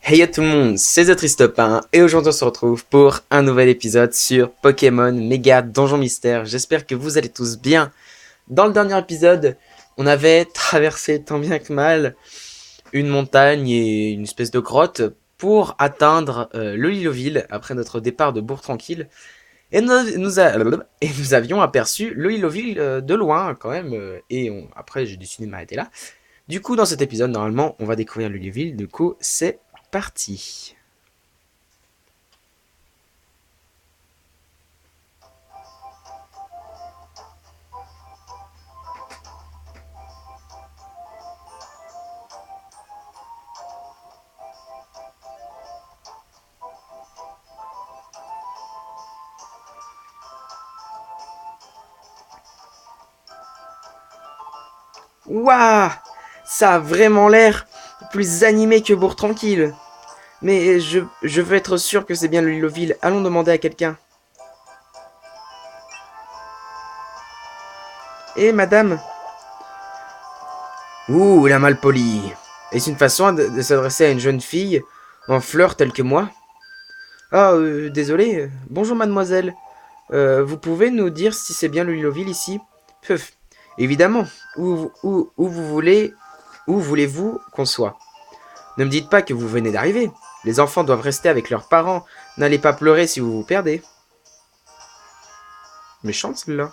Hey à tout le monde, c'est The Tristopin et aujourd'hui on se retrouve pour un nouvel épisode sur Pokémon Méga Donjon Mystère. J'espère que vous allez tous bien. Dans le dernier épisode, on avait traversé tant bien que mal une montagne et une espèce de grotte pour atteindre le Liloville après notre départ de Bourg Tranquille. Et nous avions aperçu le Liloville de loin quand même. Après j'ai décidé de m'arrêter là. Du coup, dans cet épisode, normalement, on va découvrir le Liloville. Du coup, c'est parti. Waouh, ça a vraiment l'air plus animé que Bourg Tranquille. Mais je veux être sûr que c'est bien le Liloville. Allons demander à quelqu'un. Eh, madame. Ouh, la malpolie. Est-ce une façon de s'adresser à une jeune fille en fleurs telle que moi? Ah, désolé. Bonjour, mademoiselle. Vous pouvez nous dire si c'est bien le Liloville ici? Puf. Évidemment. Où vous voulez, où voulez-vous qu'on soit? Ne me dites pas que vous venez d'arriver. Les enfants doivent rester avec leurs parents. N'allez pas pleurer si vous vous perdez. Méchante celle-là.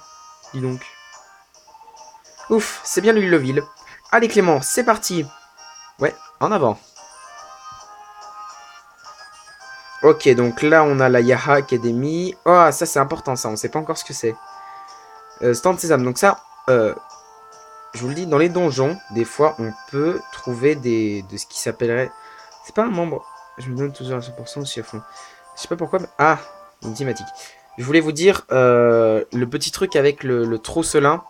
Dis donc. Ouf, c'est bien le ville. Allez Clément, c'est parti. Ouais, en avant. Ok, donc là on a la Yaha Academy. Oh, ça c'est important ça, on sait pas encore ce que c'est. Stand Sésame, donc ça, je vous le dis, dans les donjons, des fois on peut trouver de ce qui s'appellerait... C'est pas un membre. Je me donne toujours à 100% aussi à fond. Je sais pas pourquoi, mais... Ah, une thématique. Je voulais vous dire, le petit truc avec le trousselin,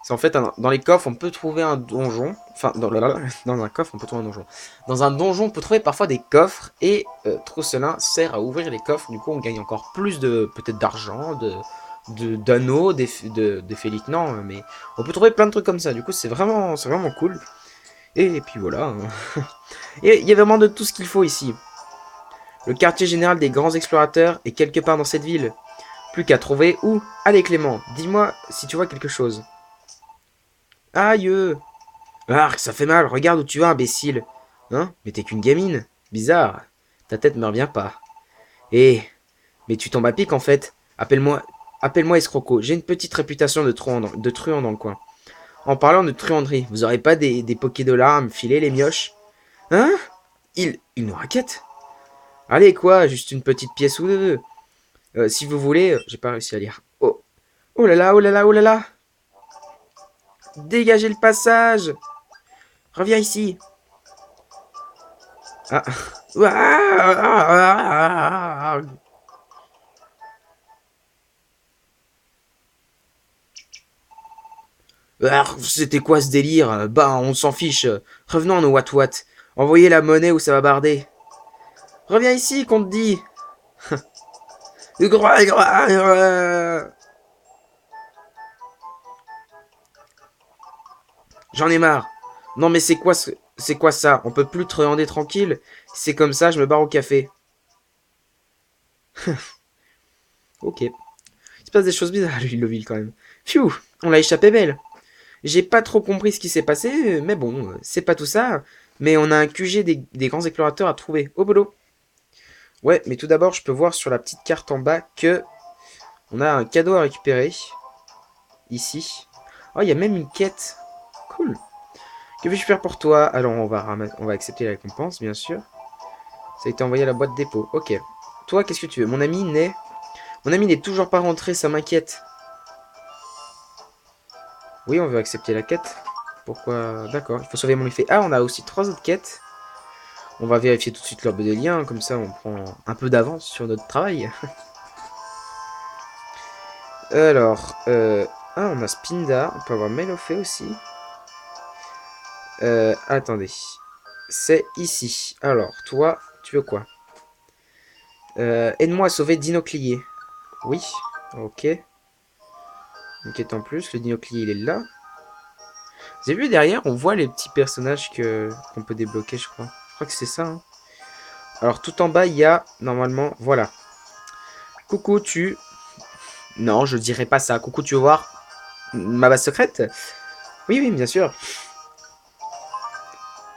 c'est en fait, dans les coffres, on peut trouver un donjon. Enfin, dans un coffre, on peut trouver un donjon. Dans un donjon, on peut trouver parfois des coffres, et trousselin sert à ouvrir les coffres. Du coup, on gagne encore plus de, peut-être d'argent, d'anneaux, d'effets lieutenants, mais on peut trouver plein de trucs comme ça. Du coup, c'est vraiment cool. Et puis voilà. Et il y a vraiment de tout ce qu'il faut ici. Le quartier général des grands explorateurs est quelque part dans cette ville. Plus qu'à trouver où. Allez Clément, dis-moi si tu vois quelque chose. Aïe. Ah, ça fait mal, regarde où tu vas, imbécile. Hein? Mais t'es qu'une gamine. Bizarre. Ta tête me revient pas. Eh, mais tu tombes à pic en fait. Appelle-moi escroco. J'ai une petite réputation de truand dans le coin. En parlant de truanderie, vous aurez pas des pokédollars à me filer, les mioches? Hein? Il nous raquette? Allez quoi, juste une petite pièce ou deux. Si vous voulez, j'ai pas réussi à lire. Oh, oh là là, oh là là, oh là là. Dégagez le passage. Reviens ici. Ah. C'était quoi ce délire? Bah, on s'en fiche. Revenons à nos what-what. Envoyez la monnaie ou ça va barder. Reviens ici, qu'on te dit. J'en ai marre. Non mais c'est quoi ça? On peut plus truander tranquille? C'est comme ça, je me barre au café. Ok. Il se passe des choses bizarres à Lille quand même. Pfiou, on l'a échappé belle. J'ai pas trop compris ce qui s'est passé, mais bon, c'est pas tout ça. Mais on a un QG des grands explorateurs à trouver. Au boulot. Ouais, mais tout d'abord, je peux voir sur la petite carte en bas que on a un cadeau à récupérer. Ici. Oh, il y a même une quête. Cool. Que puis-je faire pour toi? Alors, on va accepter la récompense, bien sûr. Ça a été envoyé à la boîte dépôt. Ok. Toi, qu'est-ce que tu veux? Mon ami n'est toujours pas rentré, ça m'inquiète. Oui, on veut accepter la quête. Pourquoi? D'accord. Il faut sauver mon effet. Ah, on a aussi 3 autres quêtes. On va vérifier tout de suite l'orbe des liens, comme ça on prend un peu d'avance sur notre travail. Alors, ah, on a Spinda, on peut avoir Melofé aussi. Attendez. C'est ici. Alors, toi, tu veux quoi? Aide-moi à sauver Dinoclier. Oui, ok. Une quête en plus, le Dinoclier il est là. Vous avez vu derrière, on voit les petits personnages qu'on peut débloquer, je crois. Je crois que c'est ça. Hein. Alors, tout en bas, il y a, normalement, voilà. Coucou, tu... Non, je dirais pas ça. Coucou, tu veux voir ma base secrète? Oui, oui, bien sûr.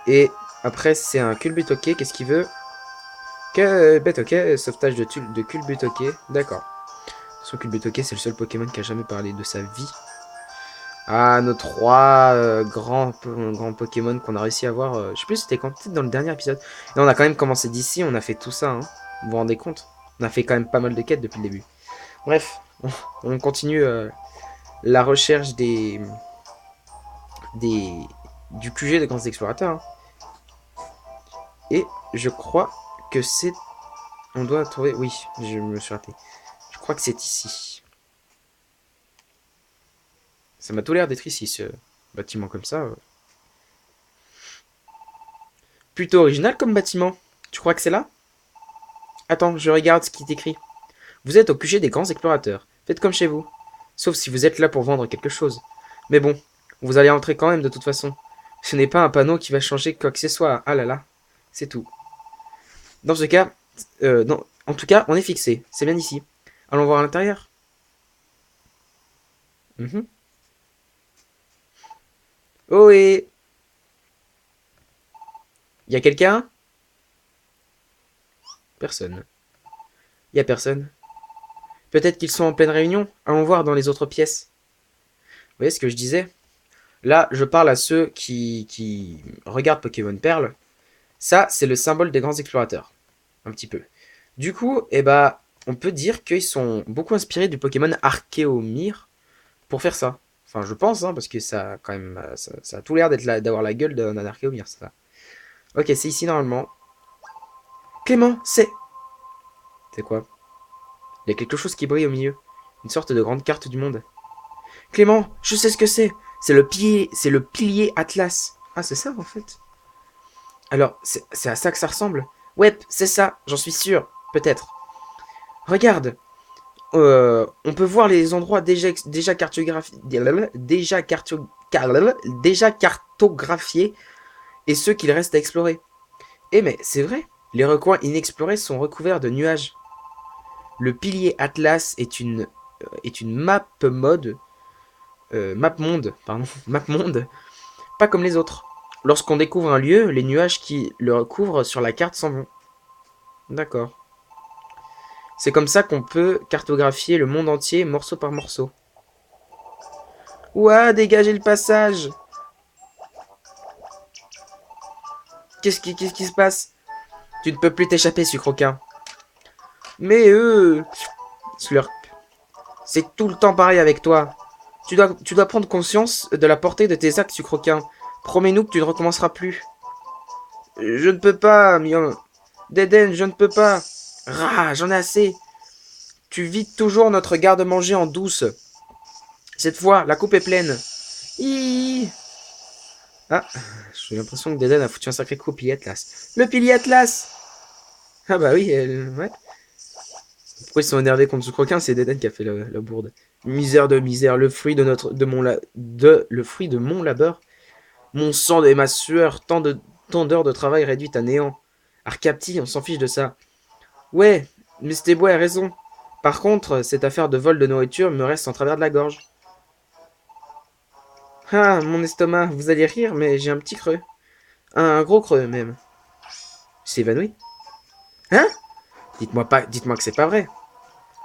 Et après, c'est un culbutoqué. Qu'est-ce qu'il veut? Que bête, ok. Sauvetage de culbutoqué. D'accord. Son culbutoqué, c'est le seul Pokémon qui a jamais parlé de sa vie. Ah, nos trois grands Pokémon qu'on a réussi à avoir. Je sais plus, c'était quand, peut-être dans le dernier épisode. Et on a quand même commencé d'ici, on a fait tout ça. Hein. Vous vous rendez compte? On a fait quand même pas mal de quêtes depuis le début. Bref, on continue la recherche des, du QG des grands explorateurs. Hein. Et je crois que c'est... On doit trouver... Oui, je me suis raté. Je crois que c'est ici. Ça m'a tout l'air d'être ici, ce bâtiment comme ça. Plutôt original comme bâtiment. Tu crois que c'est là? Attends, je regarde ce qui est écrit. Vous êtes au QG des grands explorateurs. Faites comme chez vous. Sauf si vous êtes là pour vendre quelque chose. Mais bon, vous allez entrer quand même de toute façon. Ce n'est pas un panneau qui va changer quoi que ce soit. Ah là là, c'est tout. Dans ce cas, non, en tout cas, on est fixé. C'est bien ici. Allons voir à l'intérieur. Mhm. Oh et... Y a quelqu'un? Personne. Y a personne. Peut-être qu'ils sont en pleine réunion. Allons voir dans les autres pièces. Vous voyez ce que je disais? Là, je parle à ceux qui regardent Pokémon Perle. Ça, c'est le symbole des grands explorateurs. Un petit peu. Du coup, eh ben, on peut dire qu'ils sont beaucoup inspirés du Pokémon Archeomir pour faire ça. Enfin, je pense, hein, parce que ça, quand même, ça a tout l'air d'avoir la gueule d'un Archeomir, ça. Ok, c'est ici normalement. Clément, c'est... C'est quoi? Il y a quelque chose qui brille au milieu. Une sorte de grande carte du monde. Clément, je sais ce que c'est. C'est le pilier Atlas. Ah, c'est ça, en fait. Alors, c'est à ça que ça ressemble? Ouais, c'est ça, j'en suis sûr. Peut-être. Regarde, on peut voir les endroits déjà cartographiés, déjà cartographiés et ceux qu'il reste à explorer. Eh mais c'est vrai, les recoins inexplorés sont recouverts de nuages. Le pilier Atlas est une map monde, pardon, map monde, pas comme les autres. Lorsqu'on découvre un lieu, les nuages qui le recouvrent sur la carte s'en vont. D'accord. C'est comme ça qu'on peut cartographier le monde entier morceau par morceau. Ouah, dégagez le passage! Qu'est-ce qui se passe? Tu ne peux plus t'échapper, sucroquin. Mais Slurp, c'est tout le temps pareil avec toi. Tu dois prendre conscience de la portée de tes actes, sucroquin. Promets-nous que tu ne recommenceras plus. Je ne peux pas, Mion. Deden, je ne peux pas. Rah, j'en ai assez. Tu vides toujours notre garde-manger en douce. Cette fois, la coupe est pleine. Hihihi. Ah, j'ai l'impression que Deden a foutu un sacré coup au pilier Atlas. Le pilier Atlas! Ah bah oui, ouais. Pourquoi ils sont énervés contre ce croquin? C'est Deden qui a fait la bourde. Misère de misère, le fruit le fruit de mon labeur, mon sang et ma sueur, tant d'heures de travail réduites à néant. Arcapti, on s'en fiche de ça. Ouais, mais Stebo a raison. Par contre, cette affaire de vol de nourriture me reste en travers de la gorge. Ah, mon estomac, vous allez rire, mais j'ai un petit creux. Un gros creux même. Il s'est évanoui. Hein? Dites-moi que c'est pas vrai.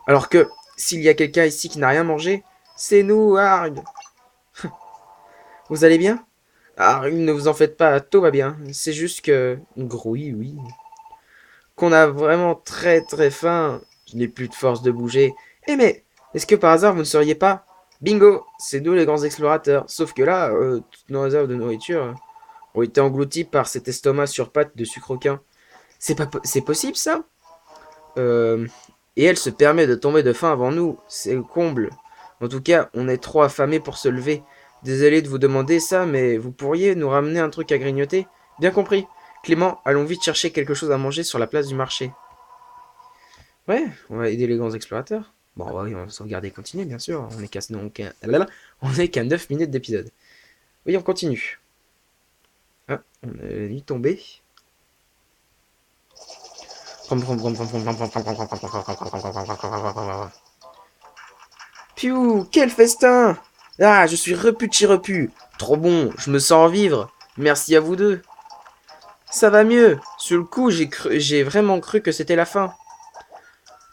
Alors que, s'il y a quelqu'un ici qui n'a rien mangé, c'est nous, Arg. Vous allez bien? Arg, ne vous en faites pas, tout va bien. C'est juste que... Grouille, oui. Qu'on a vraiment très très faim. Je n'ai plus de force de bouger. Eh mais, est-ce que par hasard vous ne seriez pas... Bingo, c'est nous les grands explorateurs. Sauf que là, toutes nos réserves de nourriture ont été englouties par cet estomac sur pattes de sucroquin. C'est possible ça? Euh, et elle se permet de tomber de faim avant nous. C'est le comble. En tout cas, on est trop affamés pour se lever. Désolé de vous demander ça, mais vous pourriez nous ramener un truc à grignoter? Bien compris. Clément, allons vite chercher quelque chose à manger sur la place du marché. Ouais, on va aider les grands explorateurs. Bon, bah oui, on va sauvegarder et continuer, bien sûr. On est qu'à 9 minutes d'épisode. Oui, on continue. Ah, on a la nuit tombée. Piou, quel festin! Ah, je suis repu de chez repu. Trop bon, je me sens en vivre. Merci à vous deux. Ça va mieux. Sur le coup, j'ai vraiment cru que c'était la fin.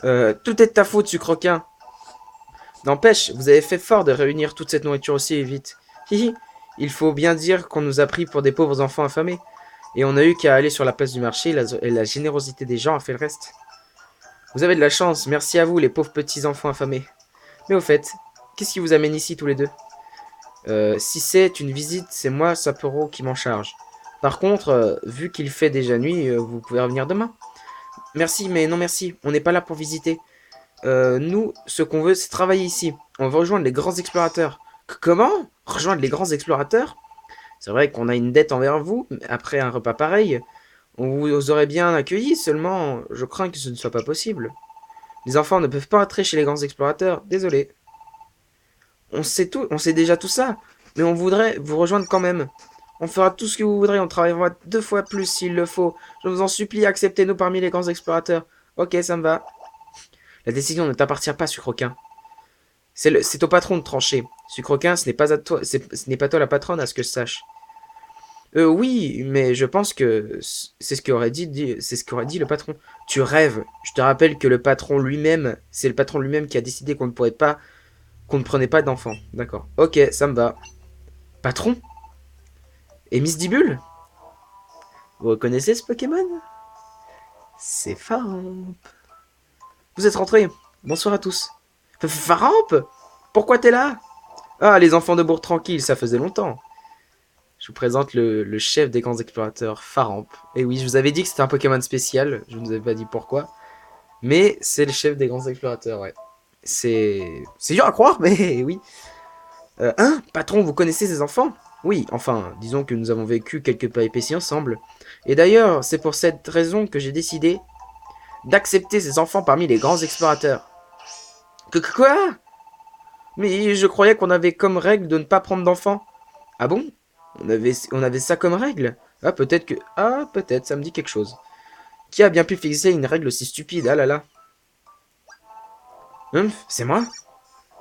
Tout est de ta faute, sucroquin. N'empêche, vous avez fait fort de réunir toute cette nourriture aussi vite. Hihi, il faut bien dire qu'on nous a pris pour des pauvres enfants affamés. Et on a eu qu'à aller sur la place du marché et la générosité des gens a fait le reste. Vous avez de la chance, merci à vous les pauvres petits enfants affamés. Mais au fait, qu'est-ce qui vous amène ici tous les deux? Si c'est une visite, c'est moi, Sapero, qui m'en charge. Par contre, vu qu'il fait déjà nuit, vous pouvez revenir demain. Merci, mais non merci, on n'est pas là pour visiter. Nous, ce qu'on veut, c'est travailler ici. On veut rejoindre les grands explorateurs. Comment? Rejoindre les grands explorateurs? C'est vrai qu'on a une dette envers vous, mais après un repas pareil. On vous aurait bien accueilli, seulement je crains que ce ne soit pas possible. Les enfants ne peuvent pas entrer chez les grands explorateurs, désolé. On sait déjà tout ça, mais on voudrait vous rejoindre quand même. On fera tout ce que vous voudrez, on travaillera 2 fois plus s'il le faut. Je vous en supplie, acceptez-nous parmi les grands explorateurs. Ok, ça me va. La décision ne t'appartient pas, Sucroquin. C'est au patron de trancher. Sucroquin, ce n'est pas à toi, ce n'est pas toi la patronne, à ce que je sache. Oui, mais je pense que c'est ce qu'aurait dit le patron. Tu rêves. Je te rappelle que le patron lui-même, c'est le patron lui-même qui a décidé qu'on ne prenait pas d'enfants. D'accord. Ok, ça me va. Patron? Et Miss Dibule? Vous reconnaissez ce Pokémon? C'est Faramp. Vous êtes rentrés. Bonsoir à tous. Faramp? Pourquoi t'es là? Ah, les enfants de Bourg tranquille, ça faisait longtemps. Je vous présente le chef des grands explorateurs, Faramp. Et oui, je vous avais dit que c'était un Pokémon spécial, je ne vous avais pas dit pourquoi. Mais c'est le chef des grands explorateurs, ouais. C'est dur à croire, mais oui. Hein, patron, vous connaissez ces enfants? Oui, enfin, disons que nous avons vécu quelques péripéties ensemble. Et d'ailleurs, c'est pour cette raison que j'ai décidé d'accepter ces enfants parmi les grands explorateurs. Quoi? Mais je croyais qu'on avait comme règle de ne pas prendre d'enfants. Ah bon? On avait ça comme règle? Ah, peut-être que... Ah, peut-être, ça me dit quelque chose. Qui a bien pu fixer une règle aussi stupide? Ah là là. C'est moi?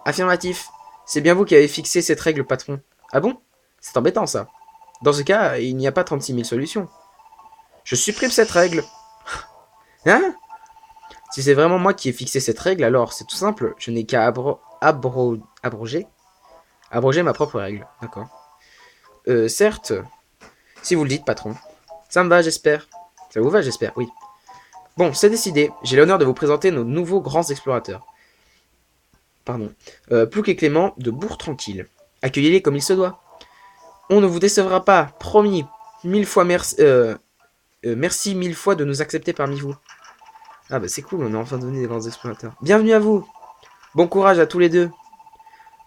Affirmatif. C'est bien vous qui avez fixé cette règle, patron. Ah bon? C'est embêtant, ça. Dans ce cas, il n'y a pas 36 000 solutions. Je supprime cette règle. Hein? Si c'est vraiment moi qui ai fixé cette règle, alors c'est tout simple. Je n'ai qu'à abroger ma propre règle. D'accord. Certes, si vous le dites, patron. Ça me va, j'espère. Ça vous va, j'espère, oui. Bon, c'est décidé. J'ai l'honneur de vous présenter nos nouveaux grands explorateurs. Pardon. Plouc et Clément de Bourg Tranquille. Accueillez-les comme il se doit. On ne vous décevra pas, promis. 1000 fois merci. Merci 1000 fois de nous accepter parmi vous. Ah bah c'est cool, on est enfin devenu des grands explorateurs. Bienvenue à vous. Bon courage à tous les deux.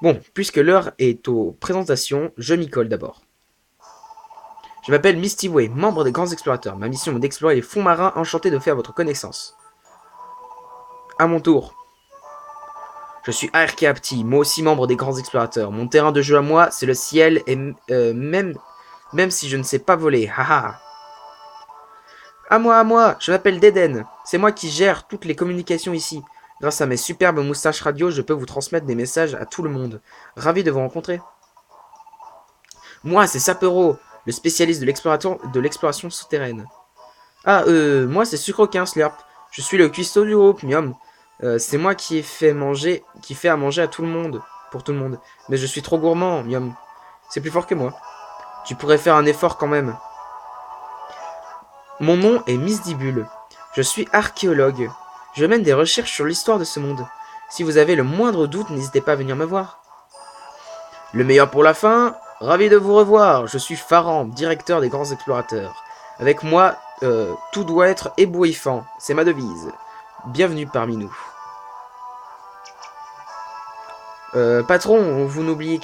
Bon, puisque l'heure est aux présentations, je m'y colle d'abord. Je m'appelle Misty Way, membre des grands explorateurs. Ma mission est d'explorer les fonds marins, enchanté de faire votre connaissance. À mon tour. Je suis ARK Apti, moi aussi membre des grands explorateurs. Mon terrain de jeu à moi, c'est le ciel, et même si je ne sais pas voler, haha. À moi, je m'appelle Deden. C'est moi qui gère toutes les communications ici. Grâce à mes superbes moustaches radio, je peux vous transmettre des messages à tout le monde. Ravi de vous rencontrer. Moi, c'est Sapero, le spécialiste de l'exploration souterraine. Ah, moi, c'est Sucroquin Slurp. Je suis le cuistot du groupe, miam. C'est moi qui fait à manger à tout le monde, pour tout le monde. Mais je suis trop gourmand, miam. C'est plus fort que moi. Tu pourrais faire un effort quand même. Mon nom est Miss Dibule. Je suis archéologue. Je mène des recherches sur l'histoire de ce monde. Si vous avez le moindre doute, n'hésitez pas à venir me voir. Le meilleur pour la fin, ravi de vous revoir. Je suis Faramp, directeur des grands explorateurs. Avec moi, tout doit être éblouissant. C'est ma devise. Bienvenue parmi nous. Patron, vous oubliez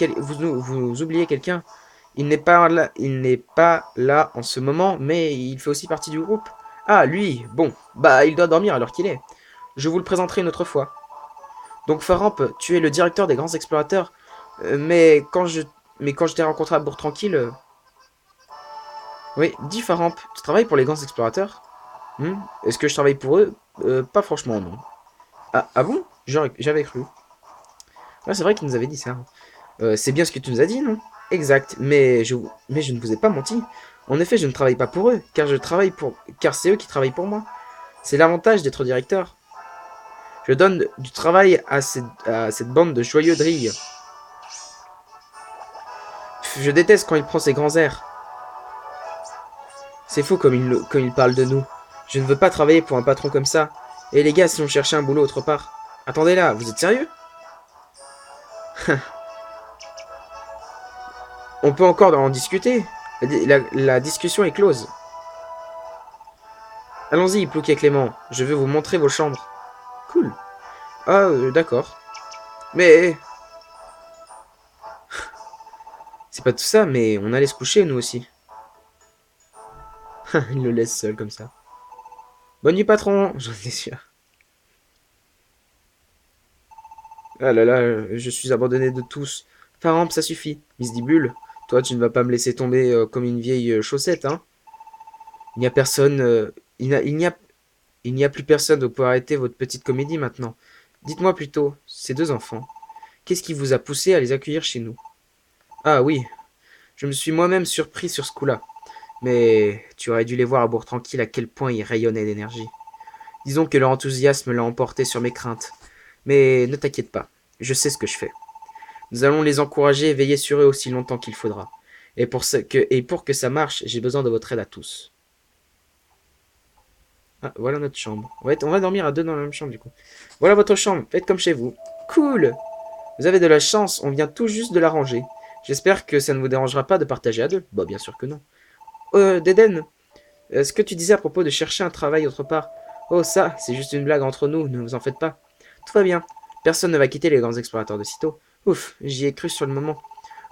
quelqu'un. Il n'est pas là en ce moment, mais il fait aussi partie du groupe. Ah, lui, bon, bah il doit dormir alors qu'il est. Je vous le présenterai une autre fois. Donc Faramp, tu es le directeur des grands explorateurs, mais quand je t'ai rencontré à Bourg Tranquille... Oui, dis Faramp, tu travailles pour les grands explorateurs? Est-ce que je travaille pour eux? Pas franchement, non. Ah bon? J'avais cru. Ouais, c'est vrai qu'il nous avait dit ça. C'est bien ce que tu nous as dit, non? Exact, mais je ne vous ai pas menti. En effet, je ne travaille pas pour eux, car c'est eux qui travaillent pour moi. C'est l'avantage d'être directeur. Je donne du travail à cette bande de joyeux drilles. Je déteste quand il prend ses grands airs. C'est fou comme il parle de nous. Je ne veux pas travailler pour un patron comme ça. Et les gars, si on cherchait un boulot autre part. Attendez là, vous êtes sérieux? On peut encore en discuter. La discussion est close. Allons-y, Plouc et Clément. Je vais vous montrer vos chambres. Cool. Ah, d'accord. Mais c'est pas tout ça, mais on allait se coucher, nous aussi. Il le laisse seul comme ça. Bonne nuit, patron. J'en ai sûr. Ah là là, je suis abandonné de tous. Faramp, ça suffit. Miss Dibule, toi, tu ne vas pas me laisser tomber comme une vieille chaussette, hein. Il n'y a personne. Il n'y a plus personne pour pouvoir arrêter votre petite comédie maintenant. Dites-moi plutôt, ces deux enfants, qu'est-ce qui vous a poussé à les accueillir chez nous? Ah oui, je me suis moi-même surpris sur ce coup-là. Mais tu aurais dû les voir à bourg tranquille à quel point ils rayonnaient d'énergie. Disons que leur enthousiasme l'a emporté sur mes craintes. Mais ne t'inquiète pas, je sais ce que je fais. Nous allons les encourager et veiller sur eux aussi longtemps qu'il faudra. Et pour que ça marche, j'ai besoin de votre aide à tous. Ah, voilà notre chambre. On va dormir à deux dans la même chambre du coup. Voilà votre chambre, faites comme chez vous. Cool. Vous avez de la chance, on vient tout juste de la ranger. J'espère que ça ne vous dérangera pas de partager à deux. Bah bien sûr que non. Deden, ce que tu disais à propos de chercher un travail autre part. Oh ça, c'est juste une blague entre nous, ne vous en faites pas. Tout va bien. Personne ne va quitter les grands explorateurs de sitôt. Ouf, j'y ai cru sur le moment.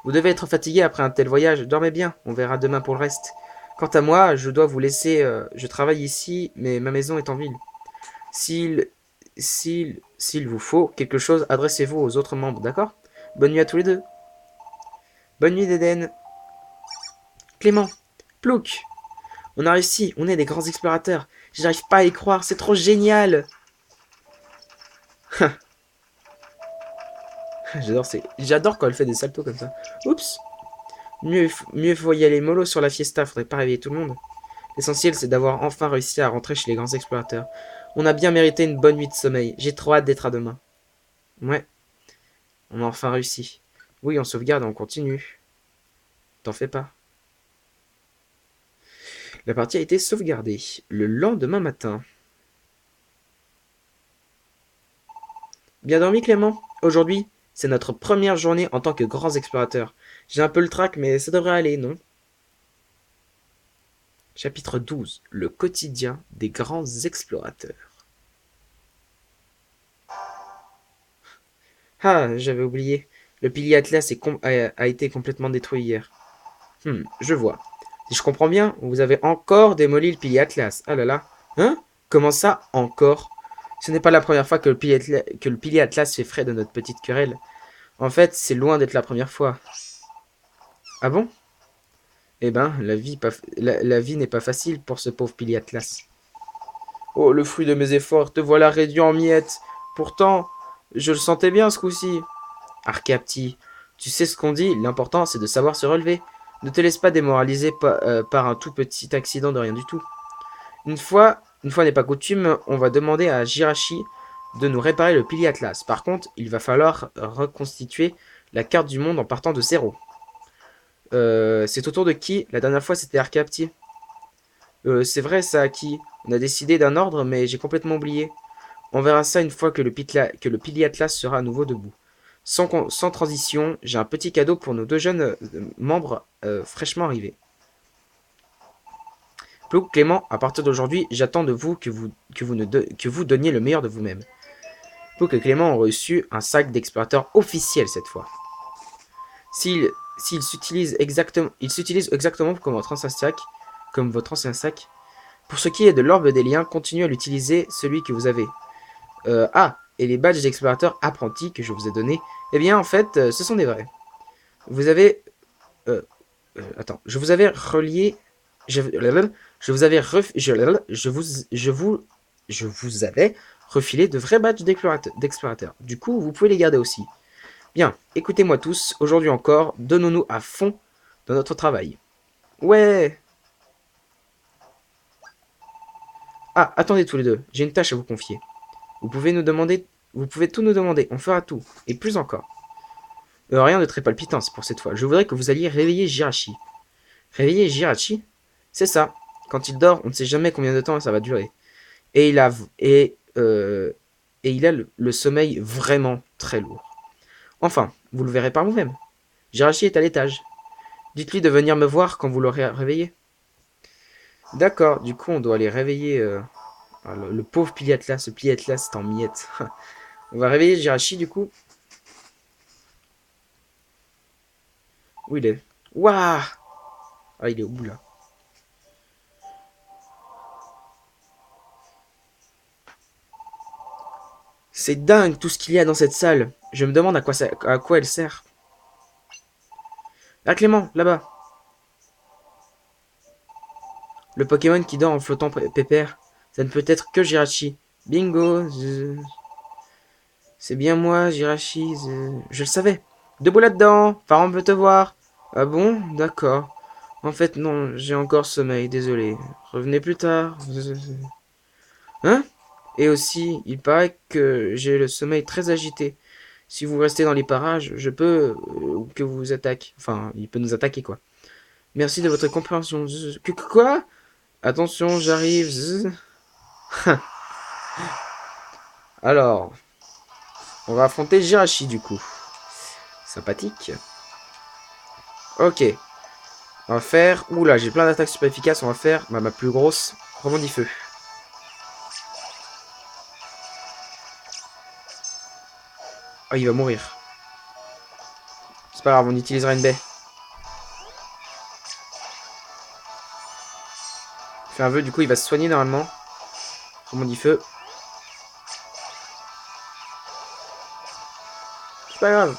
Vous devez être fatigué après un tel voyage. Dormez bien, on verra demain pour le reste. Quant à moi, je dois vous laisser. Je travaille ici, mais ma maison est en ville. S'il vous faut quelque chose, adressez-vous aux autres membres, d'accord? Bonne nuit à tous les deux. Bonne nuit, Deden. Clément. Plouc. On a réussi, on est des grands explorateurs. J'arrive pas à y croire, c'est trop génial. J'adore quand elle fait des saltos comme ça. Oups. Mieux faut y aller mollo sur la fiesta, faudrait pas réveiller tout le monde. L'essentiel, c'est d'avoir enfin réussi à rentrer chez les grands explorateurs. On a bien mérité une bonne nuit de sommeil. J'ai trop hâte d'être à demain. Ouais, on a enfin réussi. Oui, on sauvegarde et on continue. T'en fais pas. La partie a été sauvegardée. Le lendemain matin. Bien dormi, Clément? Aujourd'hui, c'est notre première journée en tant que grands explorateurs. J'ai un peu le trac, mais ça devrait aller, non? Chapitre 12. Le quotidien des grands explorateurs. Ah, j'avais oublié. Le pilier Atlas a été complètement détruit hier. Je vois. Si je comprends bien, vous avez encore démoli le pilier Atlas. Ah là là. Hein? Comment ça, encore? Ce n'est pas la première fois que que le pilier Atlas fait frais de notre petite querelle. En fait, c'est loin d'être la première fois. Ah bon? Eh ben, la vie n'est pas facile pour ce pauvre pilier Atlas. Oh, le fruit de mes efforts, te voilà réduit en miettes. Pourtant, je le sentais bien ce coup-ci. Arcapti, tu sais ce qu'on dit, l'important c'est de savoir se relever. Ne te laisse pas démoraliser par un tout petit accident de rien du tout. Une fois n'est pas coutume, on va demander à Jirachi de nous réparer le pilier Atlas. Par contre, il va falloir reconstituer la carte du monde en partant de zéro. C'est au tour de qui? La dernière fois c'était Arcapti. C'est vrai ça, Aki. On a décidé d'un ordre, mais j'ai complètement oublié. On verra ça une fois que que le pilier Atlas sera à nouveau debout. Sans transition, j'ai un petit cadeau pour nos deux jeunes membres fraîchement arrivés. Plouc, Clément, à partir d'aujourd'hui, j'attends de vous que vous donniez le meilleur de vous-même. Plouc et Clément ont reçu un sac d'explorateur officiel cette fois. S'ils s'utilisent exactement comme votre ancien sac. Pour ce qui est de l'orbe des liens, continuez à l'utiliser, celui que vous avez. Et les badges d'explorateur apprentis que je vous ai donnés, eh bien en fait, ce sont des vrais. Vous avez... attends, je vous avais relié... je vous avais je vous avais refilé de vrais badges d'explorateurs. Du coup, vous pouvez les garder aussi. Bien, écoutez-moi tous, aujourd'hui encore, donnons-nous à fond dans notre travail. Ouais. Ah, attendez tous les deux, j'ai une tâche à vous confier. Vous pouvez nous demander, vous pouvez tout nous demander, on fera tout, et plus encore. Rien de très palpitant, c'est pour cette fois. Je voudrais que vous alliez réveiller Jirachi. Réveiller Jirachi? C'est ça. Quand il dort, on ne sait jamais combien de temps ça va durer. Et il a le sommeil vraiment très lourd. Enfin, vous le verrez par vous-même. Jirachi est à l'étage. Dites-lui de venir me voir quand vous l'aurez réveillé. D'accord, du coup on doit aller réveiller le pauvre Pliatlas. Ce Pliatlas c'est en miettes. On va réveiller Jirachi du coup. Où il est? Waouh! Ah, il est au bout là. C'est dingue tout ce qu'il y a dans cette salle. Je me demande à quoi elle sert. Ah Clément, là-bas. Le Pokémon qui dort en flottant pépère. Ça ne peut être que Jirachi. Bingo. C'est bien moi, Jirachi. Je le savais. Debout là-dedans. Pharaon veut te voir. Ah bon? D'accord. En fait, non, j'ai encore sommeil, désolé. Revenez plus tard. Hein? Et aussi, il paraît que j'ai le sommeil très agité. Si vous restez dans les parages, je peux que vous attaque. Enfin, il peut nous attaquer, quoi. Merci de votre compréhension. Quoi? Attention, j'arrive. Alors, on va affronter Jirachi, du coup. Sympathique. Ok. On va faire... Oula, j'ai plein d'attaques super efficaces. On va faire ma plus grosse. Rebondis feu. Oh, il va mourir. C'est pas grave, on utilisera une baie. Fait un vœu, du coup, il va se soigner normalement. Rebondis feu. C'est pas grave.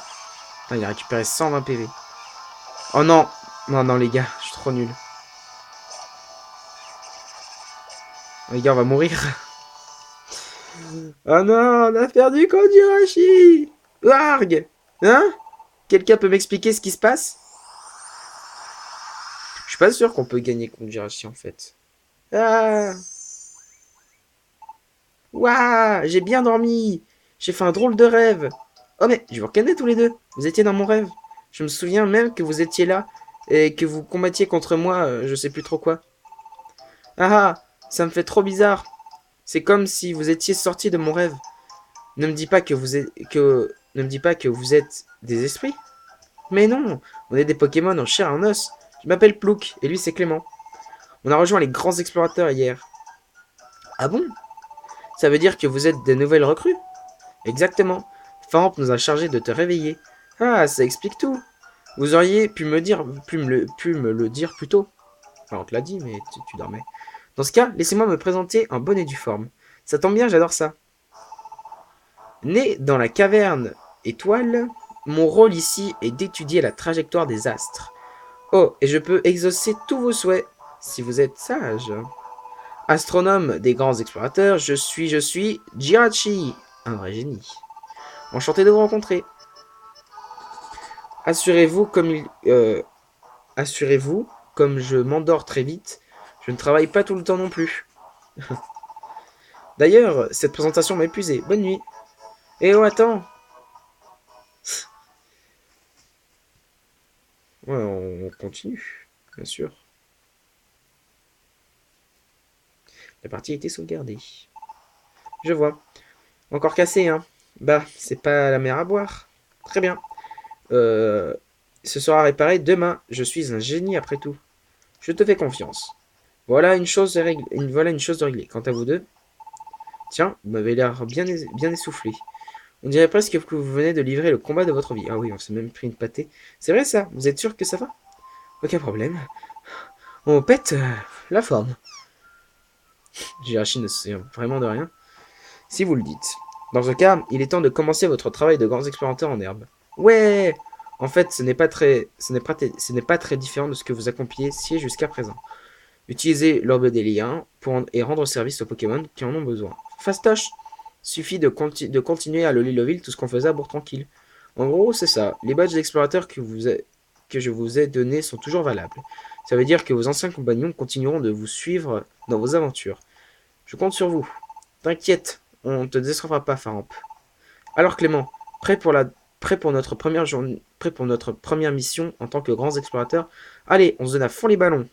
Putain, il a récupéré 120 PV. Oh non. Non, non, les gars, je suis trop nul. Les gars, on va mourir. Oh non, on a perdu contre Jirachi. Warg. Hein? Quelqu'un peut m'expliquer ce qui se passe? Je suis pas sûr qu'on peut gagner contre Jirachi, en fait. Ah. Waouh, j'ai bien dormi. J'ai fait un drôle de rêve. Oh mais, je vous reconnais tous les deux. Vous étiez dans mon rêve. Je me souviens même que vous étiez là et que vous combattiez contre moi, je sais plus trop quoi. Ah ah, ça me fait trop bizarre. C'est comme si vous étiez sorti de mon rêve. Ne me dis pas que ne me dis pas que vous êtes des esprits. Mais non, on est des Pokémon en chair et en os. Je m'appelle Plouk et lui c'est Clément. On a rejoint les grands explorateurs hier. Ah bon? Ça veut dire que vous êtes des nouvelles recrues? Exactement. Famp nous a chargé de te réveiller. Ah, ça explique tout. Vous auriez pu me le dire plus tôt. Enfin, on te l'a dit, mais tu dormais. Dans ce cas, laissez-moi me présenter en bonne et due forme. Ça tombe bien, j'adore ça. Né dans la caverne étoile, mon rôle ici est d'étudier la trajectoire des astres. Oh, et je peux exaucer tous vos souhaits, si vous êtes sage. Astronome des grands explorateurs, je suis Jirachi, un vrai génie. Enchanté de vous rencontrer. Assurez-vous assurez-vous, comme je m'endors très vite, je ne travaille pas tout le temps non plus. D'ailleurs, cette présentation m'a épuisé. Bonne nuit. Eh oh, attends. Ouais, on continue, bien sûr. La partie a été sauvegardée. Je vois. Encore cassé, hein. Bah, c'est pas la mer à boire. Très bien. Ce sera réparé demain. Je suis un génie après tout. Je te fais confiance. Voilà une chose de réglée. Quant à vous deux, tiens, vous m'avez l'air bien essoufflé. On dirait presque que vous venez de livrer le combat de votre vie. Ah oui, on s'est même pris une pâtée. C'est vrai ça? Vous êtes sûr que ça va? Aucun problème. On pète la forme. Jirachi ne sait vraiment de rien. Si vous le dites. Dans ce cas, il est temps de commencer votre travail de grands explorateurs en herbe. Ouais! En fait, ce n'est pas très différent de ce que vous accompliez jusqu'à présent. Utilisez l'orbe des liens et rendre service aux Pokémon qui en ont besoin. Fastoche, suffit de continuer à Loli-Loville tout ce qu'on faisait à Bourg Tranquille. En gros, c'est ça. Les badges d'explorateur que je vous ai donnés sont toujours valables. Ça veut dire que vos anciens compagnons continueront de vous suivre dans vos aventures. Je compte sur vous. T'inquiète, on ne te décevra pas, Faramp. Alors Clément, prêt pour notre première journée, prêt pour notre première mission en tant que grands explorateurs. Allez, on se donne à fond les ballons.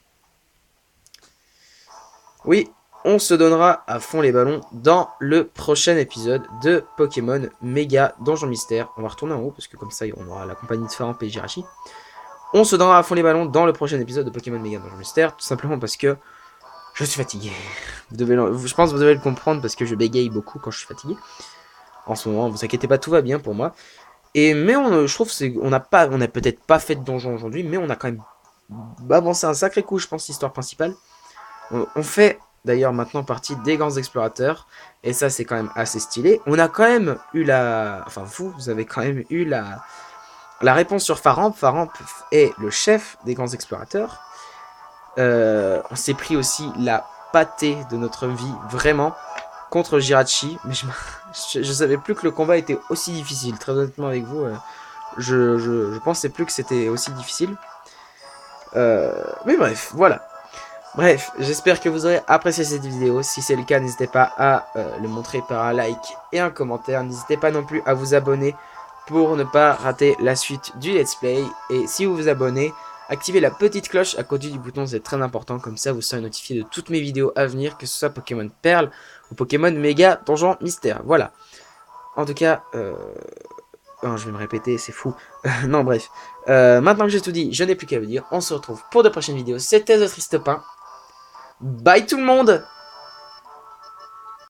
Oui, on se donnera à fond les ballons dans le prochain épisode de Pokémon Méga Donjon Mystère. On va retourner en haut parce que comme ça on aura la compagnie de Faramp et Jirachi. On se donnera à fond les ballons dans le prochain épisode de Pokémon Méga Donjon Mystère, tout simplement parce que je suis fatigué. Je pense que vous devez le comprendre parce que je bégaye beaucoup quand je suis fatigué. En ce moment, vous inquiétez pas, tout va bien pour moi. Mais je trouve on n'a peut-être pas fait de donjon aujourd'hui, mais on a quand même avancé un sacré coup, je pense, l'histoire principale. On fait d'ailleurs maintenant partie des grands explorateurs, et ça c'est quand même assez stylé. On a quand même eu enfin vous avez quand même eu la réponse sur Faramp. Faramp est le chef des grands explorateurs. On s'est pris aussi la pâtée de notre vie, vraiment, contre Jirachi, mais je savais plus que le combat était aussi difficile, très honnêtement avec vous. Je pensais plus que c'était aussi difficile. Mais bref, voilà. Bref, j'espère que vous aurez apprécié cette vidéo. Si c'est le cas, n'hésitez pas à le montrer par un like et un commentaire. N'hésitez pas non plus à vous abonner pour ne pas rater la suite du let's play. Et si vous vous abonnez, activez la petite cloche à côté du bouton, c'est très important. Comme ça, vous serez notifié de toutes mes vidéos à venir, que ce soit Pokémon Perle ou Pokémon Méga Donjon Mystère. Voilà. En tout cas, oh, je vais me répéter, c'est fou. Non, bref. Maintenant que j'ai tout dit, je n'ai plus qu'à vous dire. On se retrouve pour de prochaines vidéos. C'était The Triste Pain. Bye tout le monde!